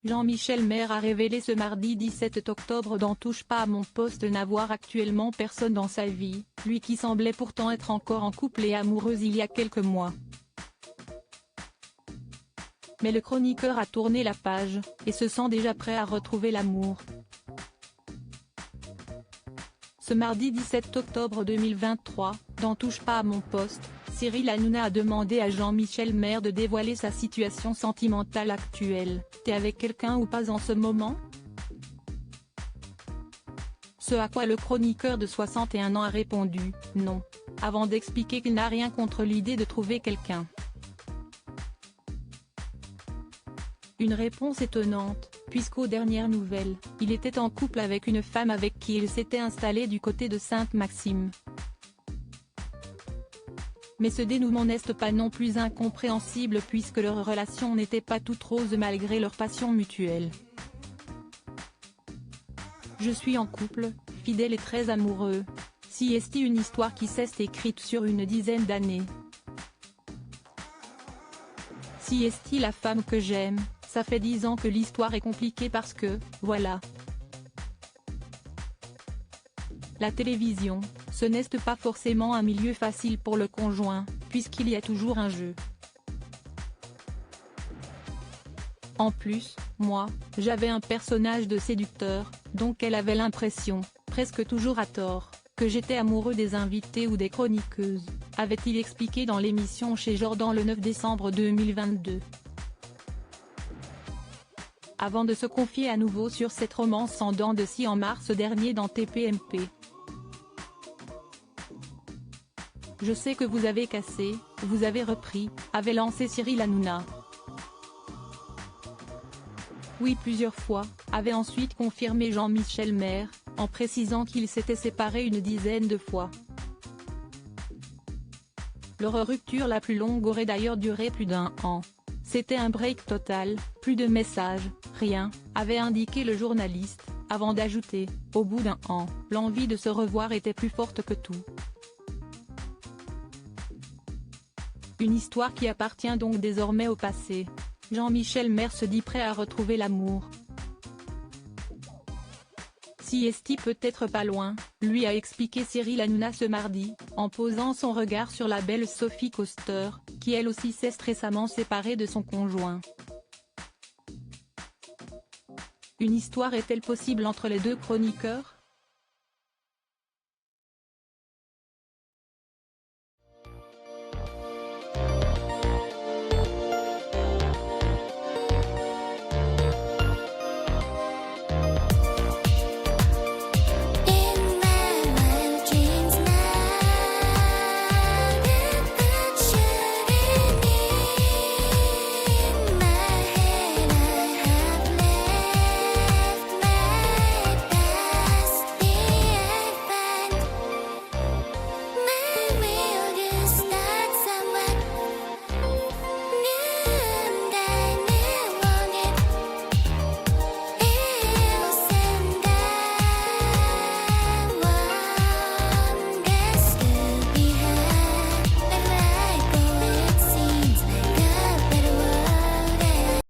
Jean-Michel Maire a révélé ce mardi 17 octobre dans Touche pas à mon poste n'avoir actuellement personne dans sa vie, lui qui semblait pourtant être encore en couple et amoureuse il y a quelques mois. Mais le chroniqueur a tourné la page, et se sent déjà prêt à retrouver l'amour. Ce mardi 17 octobre 2023, dans Touche pas à mon poste, Cyril Hanouna a demandé à Jean-Michel Maire de dévoiler sa situation sentimentale actuelle. « T'es avec quelqu'un ou pas en ce moment ?» Ce à quoi le chroniqueur de 61 ans a répondu « Non », avant d'expliquer qu'il n'a rien contre l'idée de trouver quelqu'un. Une réponse étonnante, puisqu'aux dernières nouvelles, il était en couple avec une femme avec qui il s'était installé du côté de Sainte-Maxime. Mais ce dénouement n'est pas non plus incompréhensible puisque leur relation n'était pas toute rose malgré leur passion mutuelle. Je suis en couple, fidèle et très amoureux. Si est une histoire qui s'est écrite sur une dizaine d'années. Si est la femme que j'aime, ça fait 10 ans que l'histoire est compliquée parce que, voilà. La télévision, ce n'est pas forcément un milieu facile pour le conjoint, puisqu'il y a toujours un jeu. En plus, moi, j'avais un personnage de séducteur, donc elle avait l'impression, presque toujours à tort, que j'étais amoureux des invités ou des chroniqueuses, avait-il expliqué dans l'émission chez Jordan le 9 décembre 2022. Avant de se confier à nouveau sur cette romance en dents de scie en mars dernier dans TPMP. Je sais que vous avez cassé, vous avez repris, avait lancé Cyril Hanouna. Oui, plusieurs fois, avait ensuite confirmé Jean-Michel Maire, en précisant qu'ils s'étaient séparés une dizaine de fois. Leur rupture la plus longue aurait d'ailleurs duré plus d'1 an. C'était un break total, plus de messages, rien, avait indiqué le journaliste, avant d'ajouter, au bout d'1 an, l'envie de se revoir était plus forte que tout. Une histoire qui appartient donc désormais au passé. Jean-Michel Maire se dit prêt à retrouver l'amour. Si est peut-être pas loin, lui a expliqué Cyril Hanouna ce mardi, en posant son regard sur la belle Sophie Koster, qui elle aussi s'est récemment séparée de son conjoint. Une histoire est-elle possible entre les deux chroniqueurs ?